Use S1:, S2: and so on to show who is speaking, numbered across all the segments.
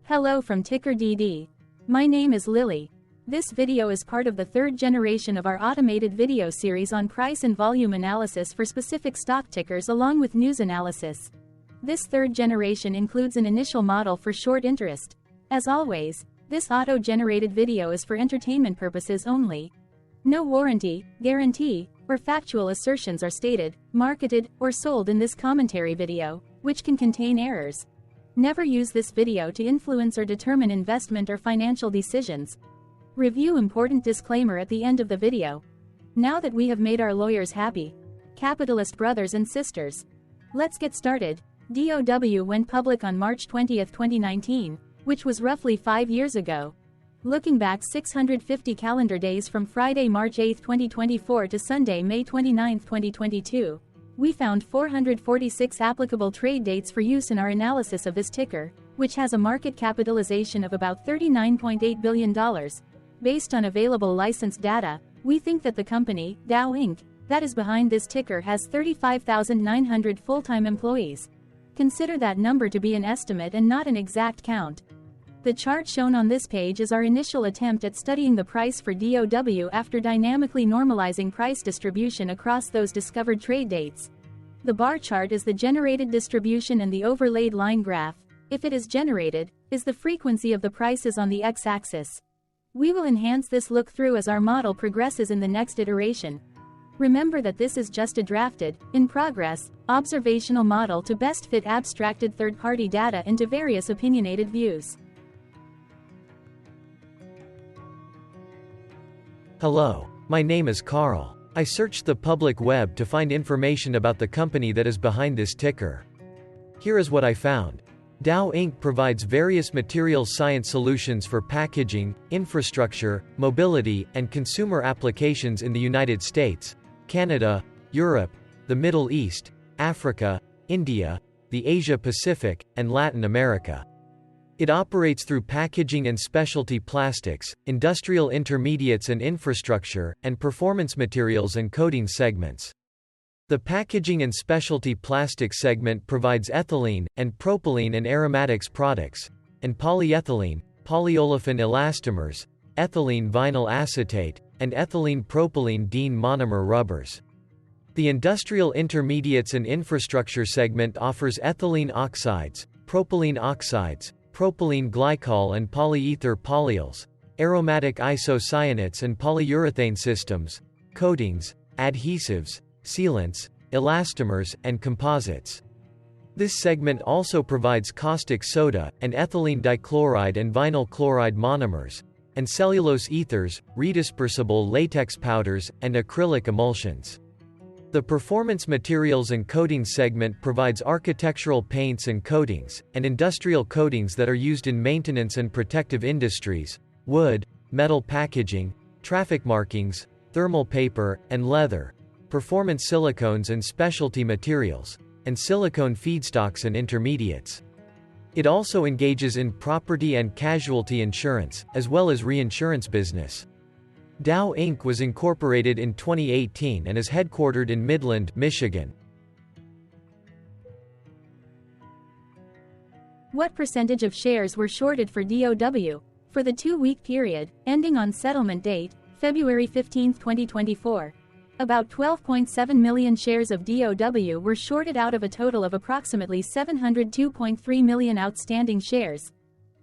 S1: Hello from TickerDD. My name is Lily. This video is part of the third generation of our automated video series on price and volume analysis for specific stock tickers along with news analysis. This third generation includes an initial model for short interest. As always, this auto-generated video is for entertainment purposes only. No warranty, guarantee, or factual assertions are stated, marketed, or sold in this commentary video, which can contain errors. Never use this video to influence or determine investment or financial decisions. Review important disclaimer at the end of the video. Now that we have made our lawyers happy, capitalist brothers and sisters, let's get started. DOW went public on March 20, 2019, which was roughly 5 years ago. Looking back 650 calendar days from Friday, March 8, 2024 to Sunday, May 29, 2022, we found 446 applicable trade dates for use in our analysis of this ticker, which has a market capitalization of about $39.8 billion. Based on available licensed data, we think that the company, DOW Inc., that is behind this ticker has 35,900 full-time employees. Consider that number to be an estimate and not an exact count. The chart shown on this page is our initial attempt at studying the price for DOW after dynamically normalizing price distribution across those discovered trade dates. The bar chart is the generated distribution and the overlaid line graph, if it is generated, is the frequency of the prices on the x-axis. We will enhance this look-through as our model progresses in the next iteration. Remember that this is just a drafted, in progress, observational model to best fit abstracted third-party data into various opinionated views.
S2: Hello, my name is Carl. I searched the public web to find information about the company that is behind this ticker. Here is what I found. DOW Inc. provides various materials science solutions for packaging, infrastructure, mobility, and consumer applications in the United States, Canada, Europe, the Middle East, Africa, India, the Asia-Pacific, and Latin America. It operates through packaging and specialty plastics, industrial intermediates and infrastructure, and performance materials and coating segments. The packaging and specialty plastics segment provides ethylene, and propylene and aromatics products, and polyethylene, polyolefin elastomers, ethylene vinyl acetate, and ethylene propylene diene monomer rubbers. The industrial intermediates and infrastructure segment offers ethylene oxides, propylene oxides, propylene glycol and polyether polyols, aromatic isocyanates and polyurethane systems, coatings, adhesives, sealants, elastomers, and composites. This segment also provides caustic soda, and ethylene dichloride and vinyl chloride monomers, and cellulose ethers, redispersible latex powders, and acrylic emulsions. The performance materials and coatings segment provides architectural paints and coatings, and industrial coatings that are used in maintenance and protective industries, wood, metal packaging, traffic markings, thermal paper, and leather, performance silicones and specialty materials, and silicone feedstocks and intermediates. It also engages in property and casualty insurance, as well as reinsurance business. DOW Inc. was incorporated in 2018 and is headquartered in Midland, Michigan.
S1: What percentage of shares were shorted for DOW? For the 2-week period, ending on settlement date, February 15, 2024. About 12.7 million shares of DOW were shorted out of a total of approximately 702.3 million outstanding shares.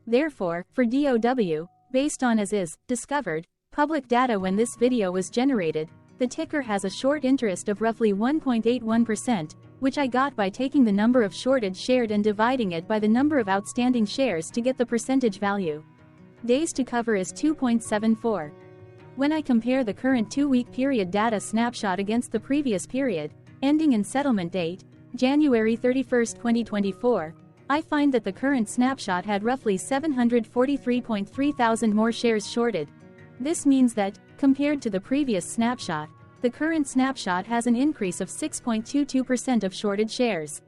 S1: Therefore, for DOW, based on as is, discovered, public data when this video was generated, the ticker has a short interest of roughly 1.81%, which I got by taking the number of shorted shared and dividing it by the number of outstanding shares to get the percentage value. Days to cover is 2.74. When I compare the current 2-week period data snapshot against the previous period, ending in settlement date, January 31, 2024, I find that the current snapshot had roughly 743.3 thousand more shares shorted. This means that, compared to the previous snapshot, the current snapshot has an increase of 6.22% of shorted shares.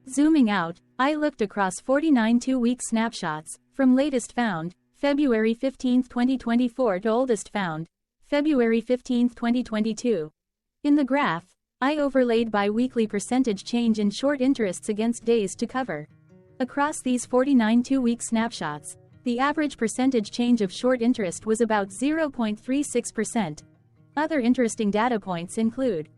S1: Zooming out, I looked across 49 2-week snapshots, from latest found, February 15, 2024 to oldest found, February 15, 2022. In the graph, I overlaid bi-weekly percentage change in short interests against days to cover. Across these 49 two-week snapshots, the average percentage change of short interest was about 0.36%. Other interesting data points include: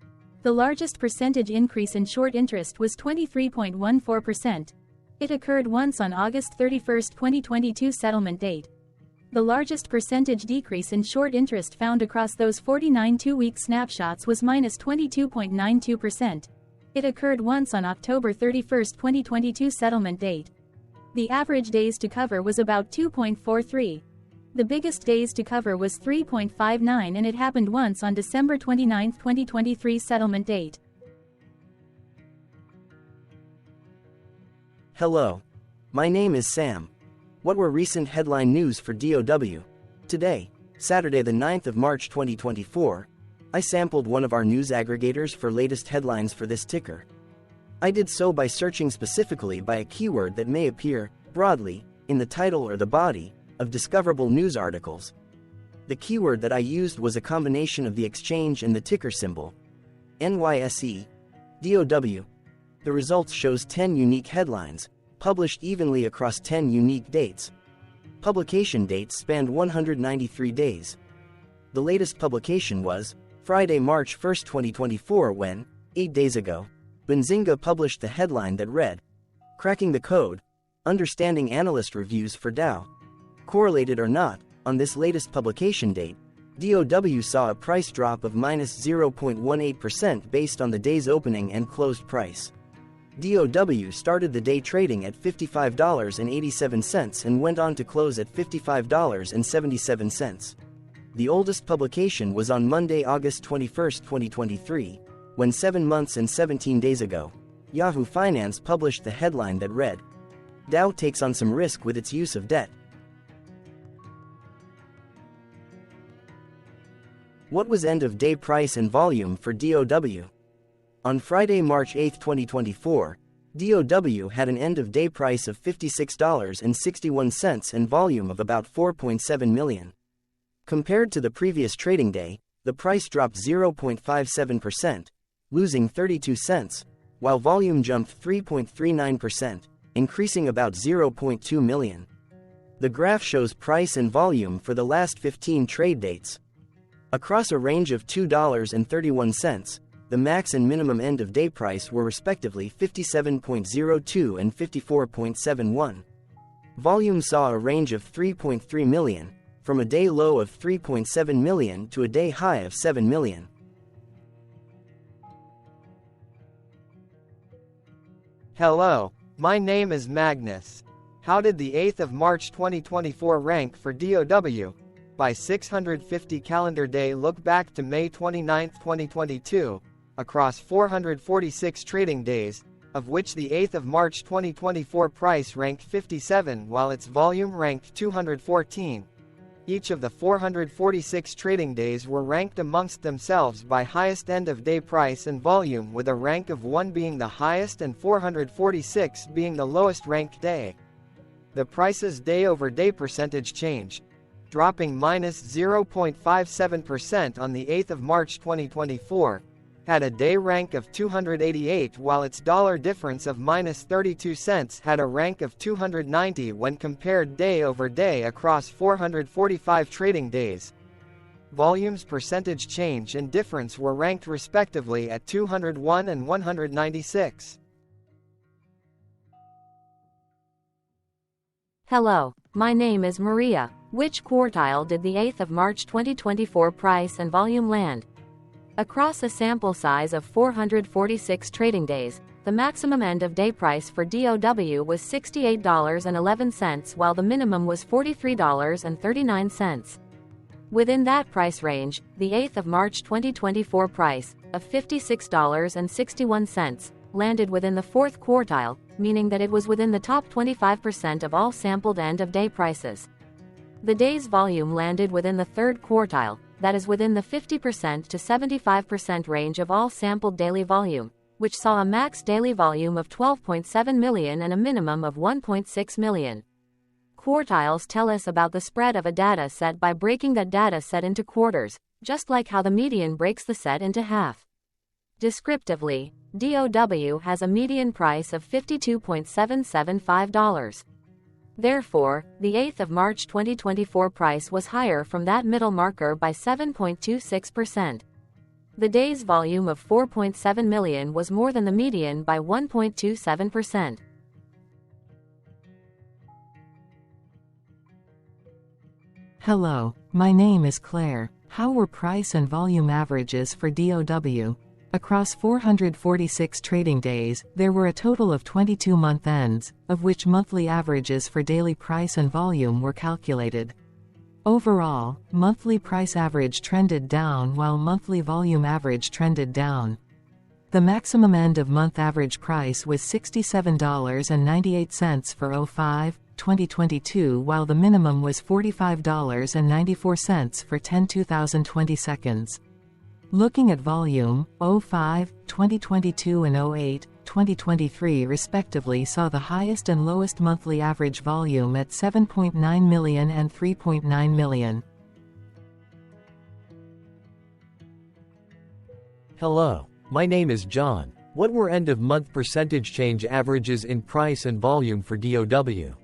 S1: the largest percentage increase in short interest was 23.14%. It occurred once on August 31, 2022 settlement date. The largest percentage decrease in short interest found across those 49 two-week snapshots was -22.92%. It occurred once on October 31, 2022 settlement date. The average days to cover was about 2.43. The biggest days to cover was 3.59, and it happened once on December 29, 2023 settlement date.
S3: Hello. My name is Sam. What were recent headline news for DOW? Today, Saturday the 9th of March 2024, I sampled one of our news aggregators for latest headlines for this ticker. I did so by searching specifically by a keyword that may appear, broadly, in the title or the body of discoverable news articles. The keyword that I used was a combination of the exchange and the ticker symbol, NYSE, DOW. The results shows 10 unique headlines, published evenly across 10 unique dates. Publication dates spanned 193 days. The latest publication was Friday, March 1, 2024, when, 8 days ago, Benzinga published the headline that read, "Cracking the Code, Understanding Analyst Reviews for DOW." Correlated or not, on this latest publication date, DOW saw a price drop of -0.18% based on the day's opening and closed price. DOW started the day trading at $55.87 and went on to close at $55.77. The oldest publication was on Monday, August 21, 2023, when 7 months and 17 days ago, Yahoo Finance published the headline that read, "Dow takes on some risk with its use of debt." What was end-of-day price and volume for DOW? On Friday, March 8, 2024, DOW had an end-of-day price of $56.61 and volume of about 4.7 million. Compared to the previous trading day, the price dropped 0.57%, losing 32 cents, while volume jumped 3.39%, increasing about 0.2 million. The graph shows price and volume for the last 15 trade dates. Across a range of $2.31, the max and minimum end-of-day price were respectively 57.02 and 54.71. Volume saw a range of 3.3 million, from a day low of 3.7 million to a day high of 7 million.
S4: Hello, my name is Magnus. How did the 8th of March 2024 rank for DOW? By 650 calendar day look back to May 29, 2022, across 446 trading days, of which the 8th of March 2024 price ranked 57 while its volume ranked 214. Each of the 446 trading days were ranked amongst themselves by highest end-of-day price and volume, with a rank of 1 being the highest and 446 being the lowest ranked day. The price's day-over-day percentage change, dropping -0.57% on the 8th of March 2024, had a day rank of 288 while its dollar difference of -32 cents had a rank of 290 when compared day over day across 445 trading days. Volume's percentage change and difference were ranked respectively at 201 and 196.
S5: Hello, my name is Maria. Which quartile did the 8th of March 2024 price and volume land? Across a sample size of 446 trading days, the maximum end-of-day price for DOW was $68.11 while the minimum was $43.39. Within that price range, the 8th of March 2024 price, of $56.61, landed within the fourth quartile, meaning that it was within the top 25% of all sampled end-of-day prices. The day's volume landed within the third quartile, that is within the 50% to 75% range of all sampled daily volume, which saw a max daily volume of 12.7 million and a minimum of 1.6 million. Quartiles tell us about the spread of a data set by breaking that data set into quarters, just like how the median breaks the set into half. Descriptively, DOW has a median price of $52.775. Therefore, the 8th of March 2024 price was higher from that middle marker by 7.26%. The day's volume of 4.7 million was more than the median by 1.27%.
S6: Hello, my name is Claire. How were price and volume averages for DOW? Across 446 trading days, there were a total of 22 month ends, of which monthly averages for daily price and volume were calculated. Overall, monthly price average trended down while monthly volume average trended down. The maximum end of month average price was $67.98 for 05/2022, while the minimum was $45.94 for 10/2020 seconds. Looking at volume, 05/2022 and 08/2023 respectively saw the highest and lowest monthly average volume at 7.9 million and 3.9 million.
S2: Hello, my name is John. What were end-of-month percentage change averages in price and volume for DOW?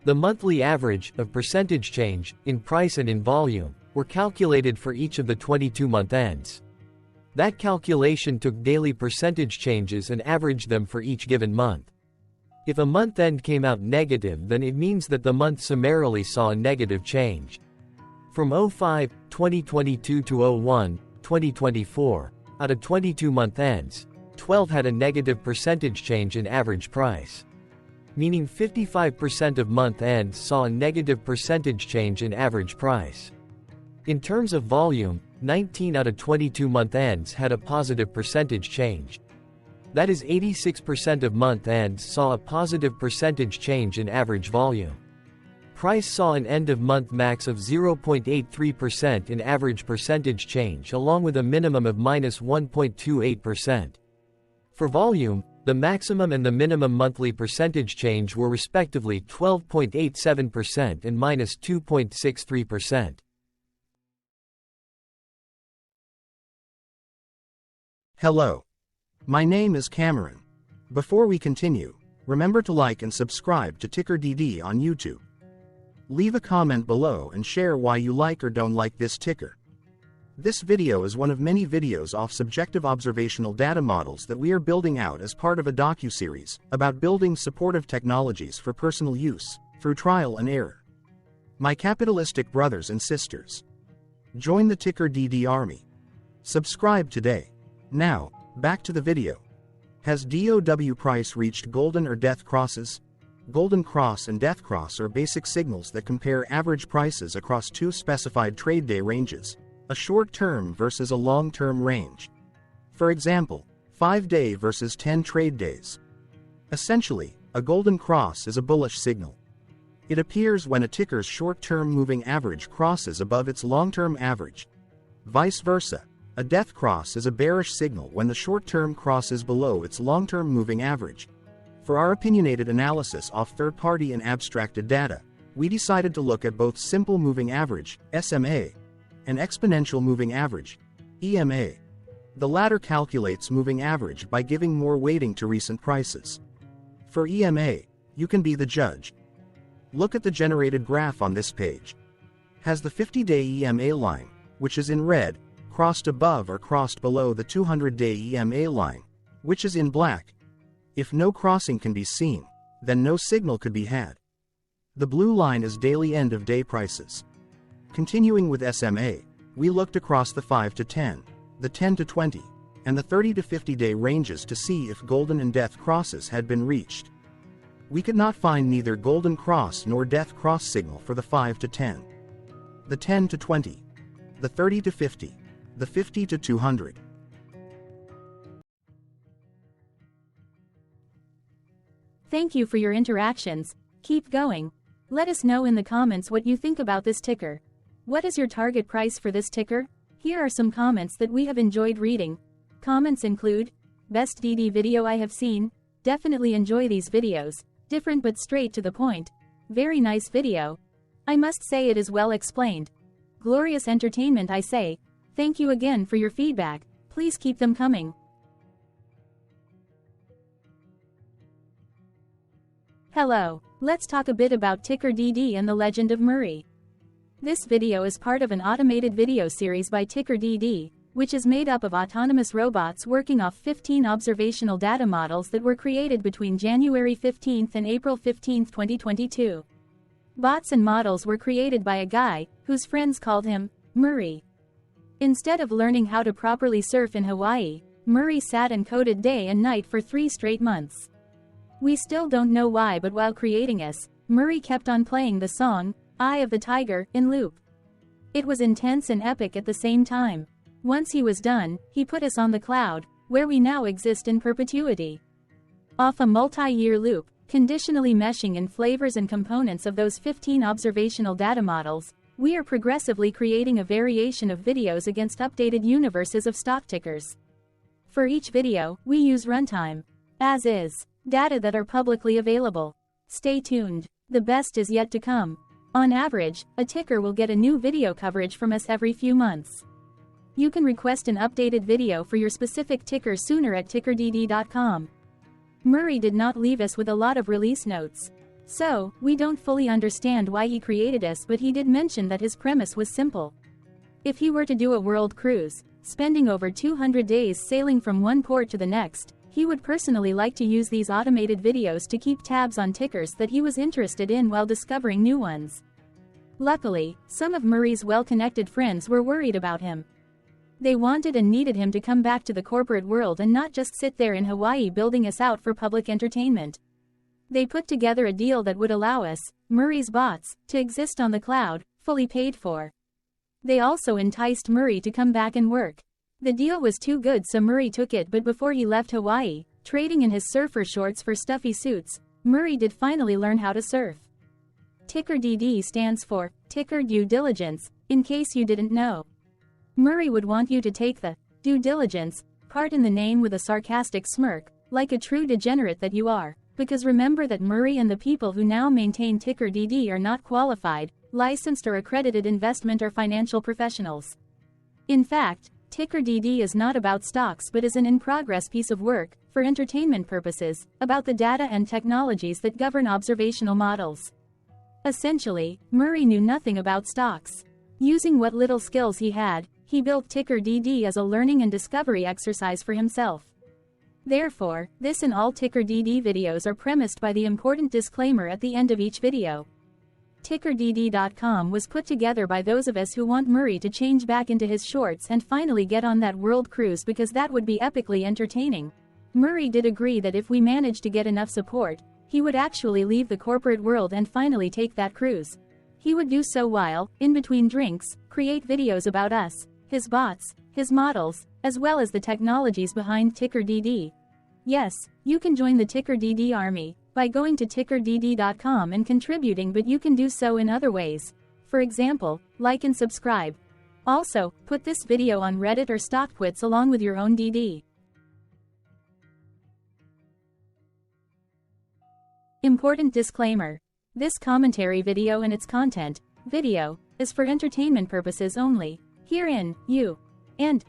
S2: The monthly average of percentage change in price and in volume were calculated for each of the 22-month ends. That calculation took daily percentage changes and averaged them for each given month. If a month end came out negative, then it means that the month summarily saw a negative change. From 05/2022 to 01/2024, out of 22-month ends, 12 had a negative percentage change in average price. Meaning 55% of month ends saw a negative percentage change in average price. In terms of volume, 19 out of 22 month ends had a positive percentage change. That is 86% of month ends saw a positive percentage change in average volume. Price saw an end-of-month max of 0.83% in average percentage change, along with a minimum of -1.28%. For volume, the maximum and the minimum monthly percentage change were respectively 12.87% and -2.63%.
S7: Hello. My name is Cameron. Before we continue, remember to like and subscribe to TickerDD on YouTube. Leave a comment below and share why you like or don't like this ticker. This video is one of many videos off subjective observational data models that we are building out as part of a docu-series about building supportive technologies for personal use, through trial and error. My capitalistic brothers and sisters, join the TickerDD army. Subscribe today. Now, back to the video. Has DOW price reached golden or death crosses? Golden cross and death cross are basic signals that compare average prices across two specified trade day ranges, a short-term versus a long-term range. For example, 5-day versus 10 trade days. Essentially, a golden cross is a bullish signal. It appears when a ticker's short-term moving average crosses above its long-term average. Vice versa, a death cross is a bearish signal when the short-term crosses below its long-term moving average. For our opinionated analysis off third-party and abstracted data, we decided to look at both simple moving average, SMA, and exponential moving average, EMA. The latter calculates moving average by giving more weighting to recent prices. For EMA, you can be the judge. Look at the generated graph on this page. Has the 50-day EMA line, which is in red, crossed above or crossed below the 200-day EMA line, which is in black? If no crossing can be seen, then no signal could be had. The blue line is daily end-of-day prices. Continuing with SMA, we looked across the 5 to 10, the 10 to 20, and the 30 to 50-day ranges to see if golden and death crosses had been reached. We could not find neither golden cross nor death cross signal for the 5 to 10, the 10 to 20, the 30 to 50, the 50 to 200.
S1: Thank you for your interactions. Keep going. Let us know in the comments what you think about this ticker. What is your target price for this ticker? Here are some comments that we have enjoyed reading. Comments include, best DD video I have seen, definitely enjoy these videos, different but straight to the point, very nice video. I must say it is well explained. Glorious entertainment I say. Thank you again for your feedback, please keep them coming. Hello, let's talk a bit about TickerDD and the legend of Murray. This video is part of an automated video series by TickerDD, which is made up of autonomous robots working off 15 observational data models that were created between January 15 and April 15, 2022. Bots and models were created by a guy, whose friends called him Murray. Instead of learning how to properly surf in Hawaii, Murray sat and coded day and night for 3 straight months. We still don't know why, but while creating us, Murray kept on playing the song, Eye of the Tiger, in loop. It was intense and epic at the same time. Once he was done, he put us on the cloud, where we now exist in perpetuity. Off a multi-year loop, conditionally meshing in flavors and components of those 15 observational data models, we are progressively creating a variation of videos against updated universes of stock tickers. For each video, we use runtime, as is, data that are publicly available. Stay tuned. The best is yet to come. On average, a ticker will get a new video coverage from us every few months. You can request an updated video for your specific ticker sooner at TickerDD.com. Murray did not leave us with a lot of release notes. So, we don't fully understand why he created us, but he did mention that his premise was simple. If he were to do a world cruise, spending over 200 days sailing from one port to the next, he would personally like to use these automated videos to keep tabs on tickers that he was interested in while discovering new ones. Luckily, some of Murray's well-connected friends were worried about him. They wanted and needed him to come back to the corporate world and not just sit there in Hawaii building us out for public entertainment. They put together a deal that would allow us, Murray's bots, to exist on the cloud, fully paid for. They also enticed Murray to come back and work. The deal was too good, so Murray took it, but before he left Hawaii, trading in his surfer shorts for stuffy suits, Murray did finally learn how to surf. TickerDD stands for Ticker Due Diligence, in case you didn't know. Murray would want you to take the due diligence part in the name with a sarcastic smirk, like a true degenerate that you are, because remember that Murray and the people who now maintain TickerDD are not qualified, licensed or accredited investment or financial professionals. In fact, TickerDD is not about stocks but is an in-progress piece of work, for entertainment purposes, about the data and technologies that govern observational models. Essentially, Murray knew nothing about stocks. Using what little skills he had, he built TickerDD as a learning and discovery exercise for himself. Therefore, this and all TickerDD videos are premised by the important disclaimer at the end of each video. TickerDD.com was put together by those of us who want Murray to change back into his shorts and finally get on that world cruise, because that would be epically entertaining. Murray did agree that if we managed to get enough support, he would actually leave the corporate world and finally take that cruise. He would do so while, in between drinks, create videos about us, his bots, his models, as well as the technologies behind TickerDD. Yes, you can join the TickerDD army by going to TickerDD.com and contributing, but you can do so in other ways. For example, like and subscribe. Also, put this video on Reddit or StockTwits along with your own DD. Important disclaimer. This commentary video and its content, video, is for entertainment purposes only. Herein, you and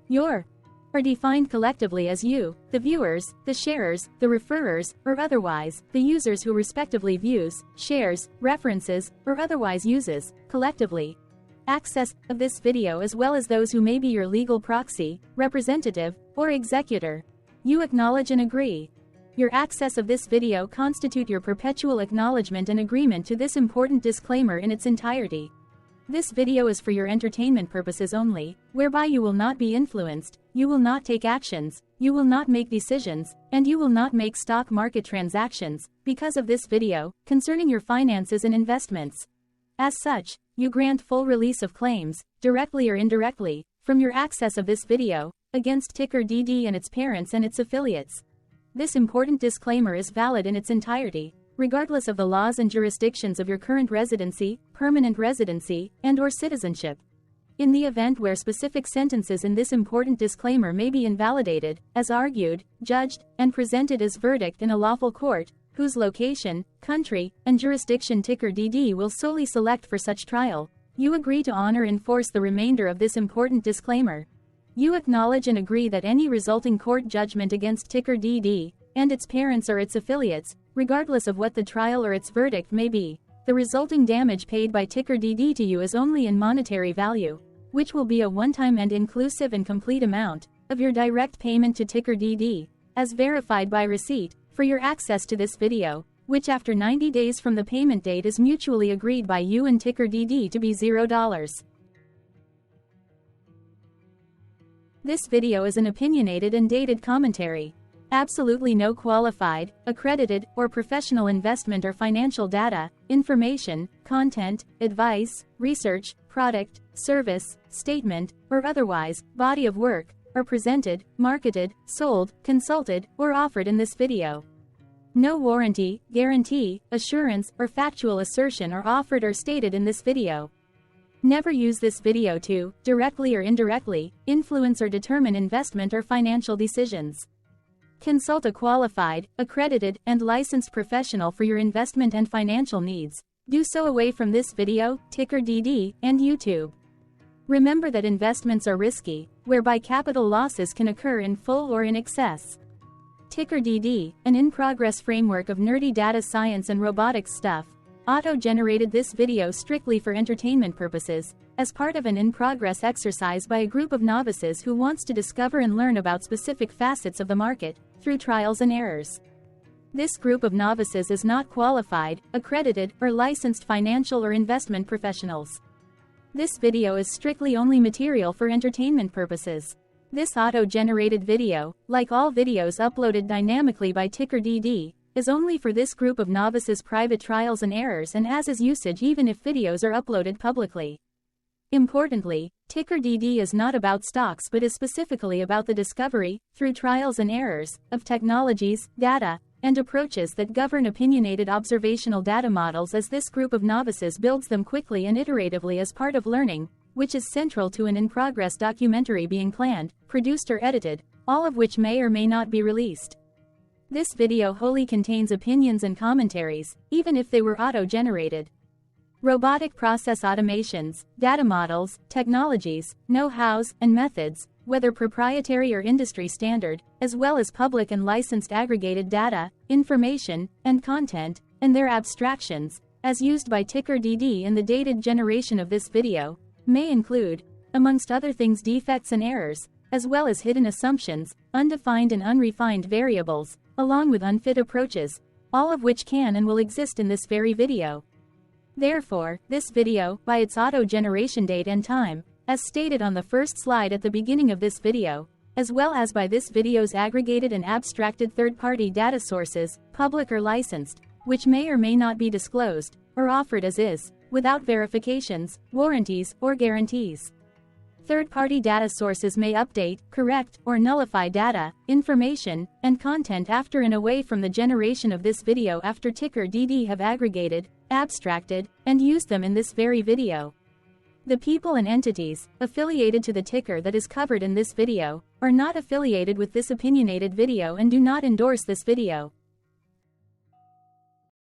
S1: your are defined collectively as you, the viewers, the sharers, the referrers, or otherwise, the users who respectively views, shares, references, or otherwise uses, collectively, access of this video, as well as those who may be your legal proxy, representative, or executor. You acknowledge and agree. Your access of this video constitute your perpetual acknowledgement and agreement to this important disclaimer in its entirety. This video is for your entertainment purposes only, whereby you will not be influenced, you will not take actions, you will not make decisions, and you will not make stock market transactions, because of this video, concerning your finances and investments. As such, you grant full release of claims, directly or indirectly, from your access of this video, against TickerDD and its parents and its affiliates. This important disclaimer is valid in its entirety, regardless of the laws and jurisdictions of your current residency, permanent residency, and/or citizenship. In the event where specific sentences in this important disclaimer may be invalidated, as argued, judged, and presented as verdict in a lawful court, whose location, country, and jurisdiction TickerDD will solely select for such trial, you agree to honor and enforce the remainder of this important disclaimer. You acknowledge and agree that any resulting court judgment against TickerDD, and its parents or its affiliates, Regardless of what the trial or its verdict may be, the resulting damage paid by TickerDD to you is only in monetary value, which will be a one-time and inclusive and complete amount of your direct payment to TickerDD, as verified by receipt, for your access to this video, which after 90 days from the payment date is mutually agreed by you and TickerDD to be $0. This video is an opinionated and dated commentary. Absolutely no qualified, accredited, or professional investment or financial data, information, content, advice, research, product, service, statement, or otherwise, body of work, are presented, marketed, sold, consulted, or offered in this video. No warranty, guarantee, assurance, or factual assertion are offered or stated in this video. Never use this video to, directly or indirectly, influence or determine investment or financial decisions. Consult a qualified, accredited, and licensed professional for your investment and financial needs. Do so away from this video, TickerDD, and YouTube. Remember that investments are risky, whereby capital losses can occur in full or in excess. TickerDD, an in-progress framework of nerdy data science and robotics stuff, auto-generated this video strictly for entertainment purposes, as part of an in-progress exercise by a group of novices who wants to discover and learn about specific facets of the market, through trials and errors. This group of novices is not qualified, accredited, or licensed financial or investment professionals. This video is strictly only material for entertainment purposes. This auto-generated video, like all videos uploaded dynamically by TickerDD, is only for this group of novices' private trials and errors and as is usage even if videos are uploaded publicly. Importantly, TickerDD is not about stocks but is specifically about the discovery, through trials and errors, of technologies, data, and approaches that govern opinionated observational data models as this group of novices builds them quickly and iteratively as part of learning, which is central to an in-progress documentary being planned, produced or edited, all of which may or may not be released. This video wholly contains opinions and commentaries, even if they were auto-generated. Robotic process automations, data models, technologies, know-hows, and methods, whether proprietary or industry standard, as well as public and licensed aggregated data, information, and content, and their abstractions, as used by TickerDD in the dated generation of this video, may include, amongst other things, defects and errors, as well as hidden assumptions, undefined and unrefined variables, along with unfit approaches, all of which can and will exist in this very video. Therefore, this video, by its auto-generation date and time, as stated on the first slide at the beginning of this video, as well as by this video's aggregated and abstracted third-party data sources, public or licensed, which may or may not be disclosed, or offered as is, without verifications, warranties, or guarantees. Third-party data sources may update, correct, or nullify data, information, and content after and away from the generation of this video after TickerDD have aggregated, abstracted, and used them in this very video. The people and entities affiliated to the ticker that is covered in this video are not affiliated with this opinionated video and do not endorse this video.